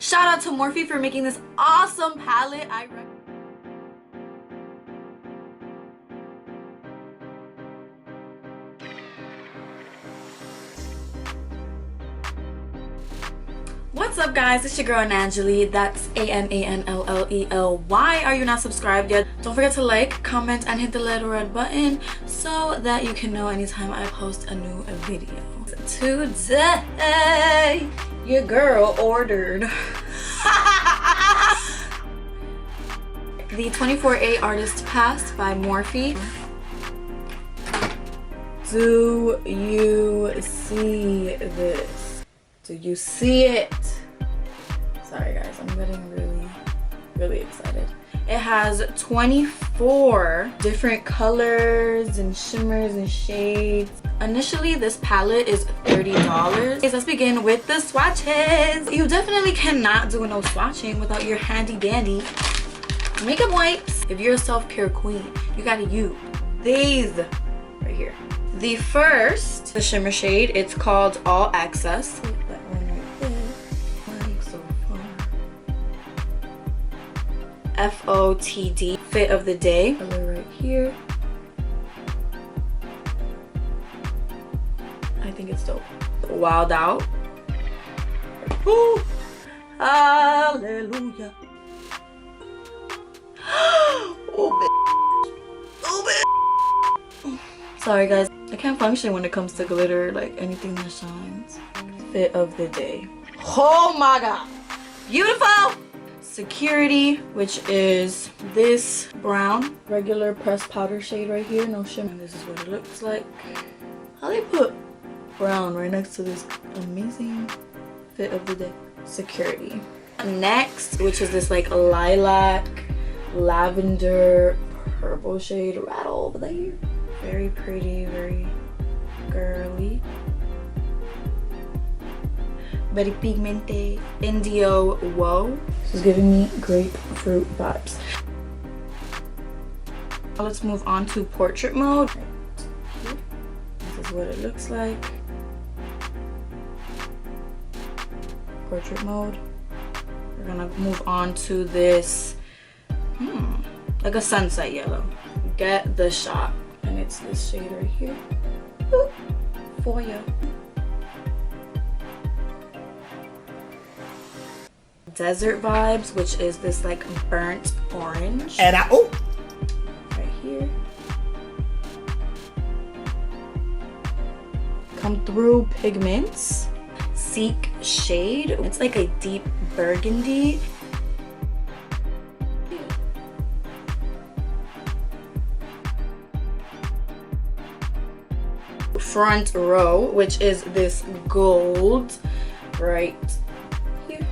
Shout out to Morphe for making this awesome palette. What's up guys, it's your girl Anjali. That's A-N-A-N-L-L-E-L. Why are you not subscribed yet? Don't forget to like, comment, and hit the little red button so that you can know anytime I post a new video. Today, your girl ordered the 24A Artist Pass by Morphe. Do you see this? Do you see it? Sorry guys, I'm getting really excited. It has 24 different colors and shimmers and shades. Initially, this palette is $30. Let's begin with the swatches. You definitely cannot do no swatching without your handy dandy makeup wipes. If you're a self-care queen, you gotta use these right here. The first, the shimmer shade, it's called All Access. That one right there. Like so far. FOTD, fit of the day. Color right here. I think it's dope. Wild Out. Ooh. Hallelujah. Oh, sorry guys, I can't function when it comes to glitter, like anything that shines. Fit of the day. Oh my god, beautiful. Security, which is this brown regular pressed powder shade right here, no shimmer. And this is what it looks like. How they put brown right next to this amazing fit of the day? Security. Next, which is this like lilac lavender purple shade right over there. Very pretty, very girly, very pigmented. Indio Whoa. This is giving me grapefruit vibes. Now let's move on to portrait mode. This is what it looks like. Portrait mode. We're gonna move on to this like a sunset yellow. Get the shot. And it's this shade right here. Ooh, for you. Desert Vibes, which is this like burnt orange. And right here. Come Through Pigments. Seek Shade. It's like a deep burgundy. Front Row, which is this gold right here.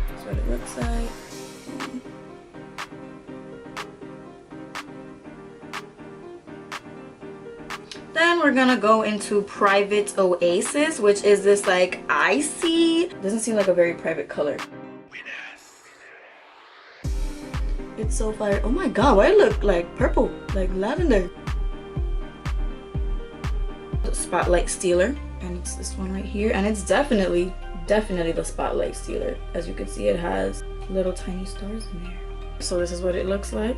That's what it looks like. Then we're gonna go into Private Oasis, which is this like icy, doesn't seem like a very private color. It's so fire. Oh my god, why it look like purple, like lavender. Spotlight Stealer, and it's this one right here, and it's definitely the Spotlight Stealer. As you can see, it has little tiny stars in there. So this is what it looks like.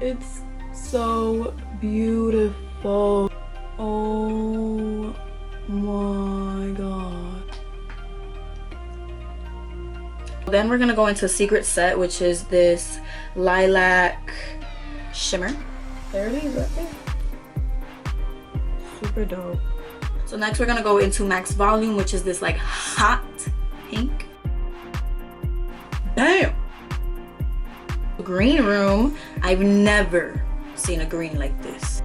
It's so beautiful. Oh my god. Then we're gonna go into Secret Set, which is this lilac shimmer. There it is right there. Super dope. So next we're gonna go into Max Volume, which is this like hot pink. Damn. Green Room. I've never seen a green like this.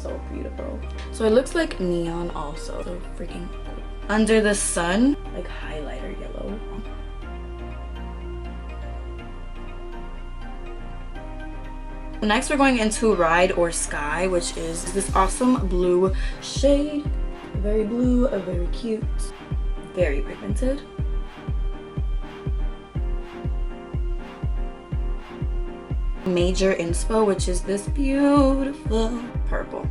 So beautiful. So it looks like neon also. So freaking cool. Under the Sun, like highlighter yellow. Next we're going into Ride or Sky, which is this awesome blue shade. Very blue, very cute, very pigmented. Major Inspo, which is this beautiful purple.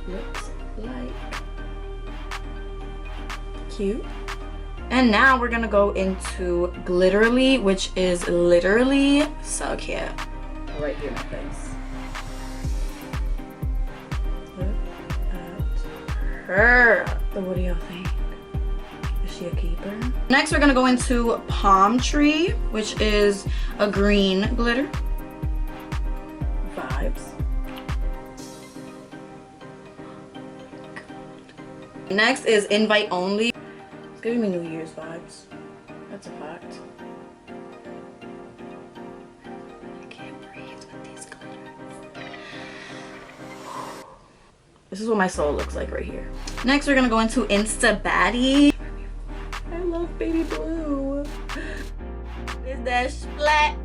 looks like. Cute. And now we're gonna go into Glitterly, which is literally so cute. Right here in my face. Look at her. So what do y'all think? Is she a keeper? Next, we're gonna go into Palm Tree, which is a green glitter. Vibes. Next is Invite Only. It's giving me New Year's vibes. That's a fact. I can't breathe with these glitters. This is what my soul looks like right here. Next, we're gonna go into Insta Baddie. I love baby blue. Is that splat?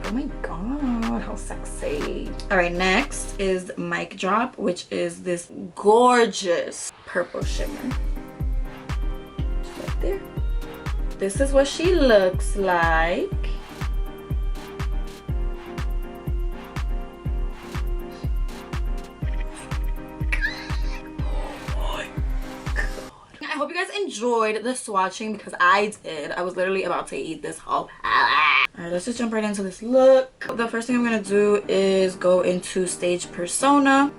Oh my god, how sexy. All right, next is Mic Drop, which is this gorgeous purple shimmer. Just right there. This is what she looks like. I hope you guys enjoyed the swatching because I did. I was literally about to eat this whole palette. All right, let's just jump right into this look. The first thing I'm gonna do is go into Stage Persona.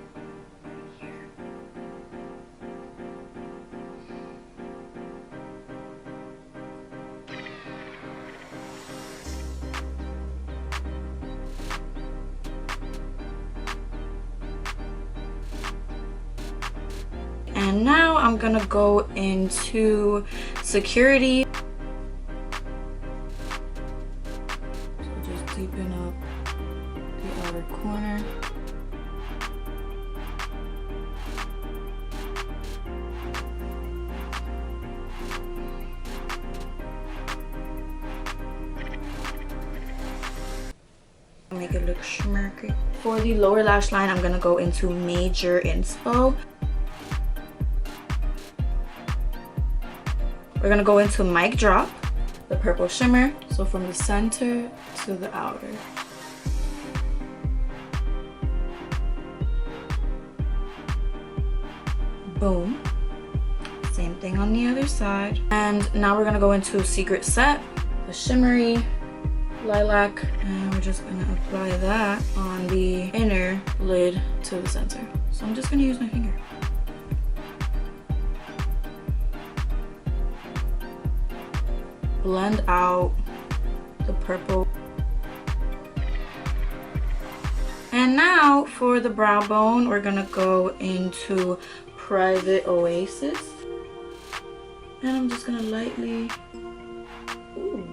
And now I'm gonna go into Security. So just deepen up the outer corner. Make it look schmirky. For the lower lash line, I'm gonna go into Major Inspo. We're gonna go into Mic Drop, the purple shimmer. So from the center to the outer. Boom. Same thing on the other side. And now we're gonna go into Secret Set, the shimmery lilac. And we're just gonna apply that on the inner lid to the center. So I'm just gonna use my finger. Blend out the purple. And now for the brow bone, we're gonna go into Private Oasis. And I'm just gonna lightly, ooh.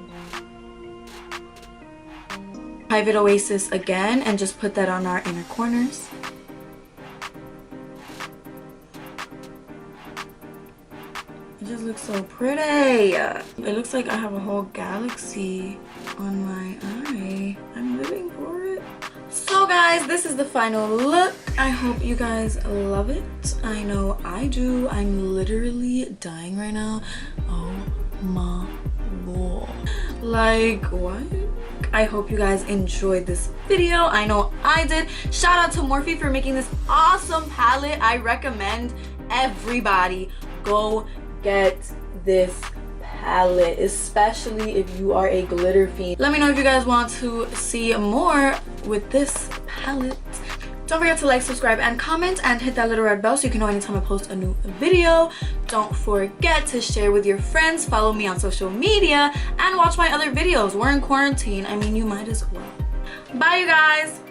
Private Oasis again, and just put that on our inner corners. It just looks so pretty. It looks like I have a whole galaxy on my eye. I'm living for it. So guys, this is the final look. I hope you guys love it. I know I do. I'm literally dying right now. Oh my god. Like, what? I hope you guys enjoyed this video. I know I did. Shout out to Morphe for making this awesome palette. I recommend everybody go get this palette, especially if you are a glitter fiend. Let me know if you guys want to see more with this palette. Don't forget to like, subscribe, and comment, and hit that little red bell so you can know anytime I post a new video. Don't forget to share with your friends, follow me on social media, and watch my other videos. We're in quarantine. I mean, you might as well. Bye, you guys.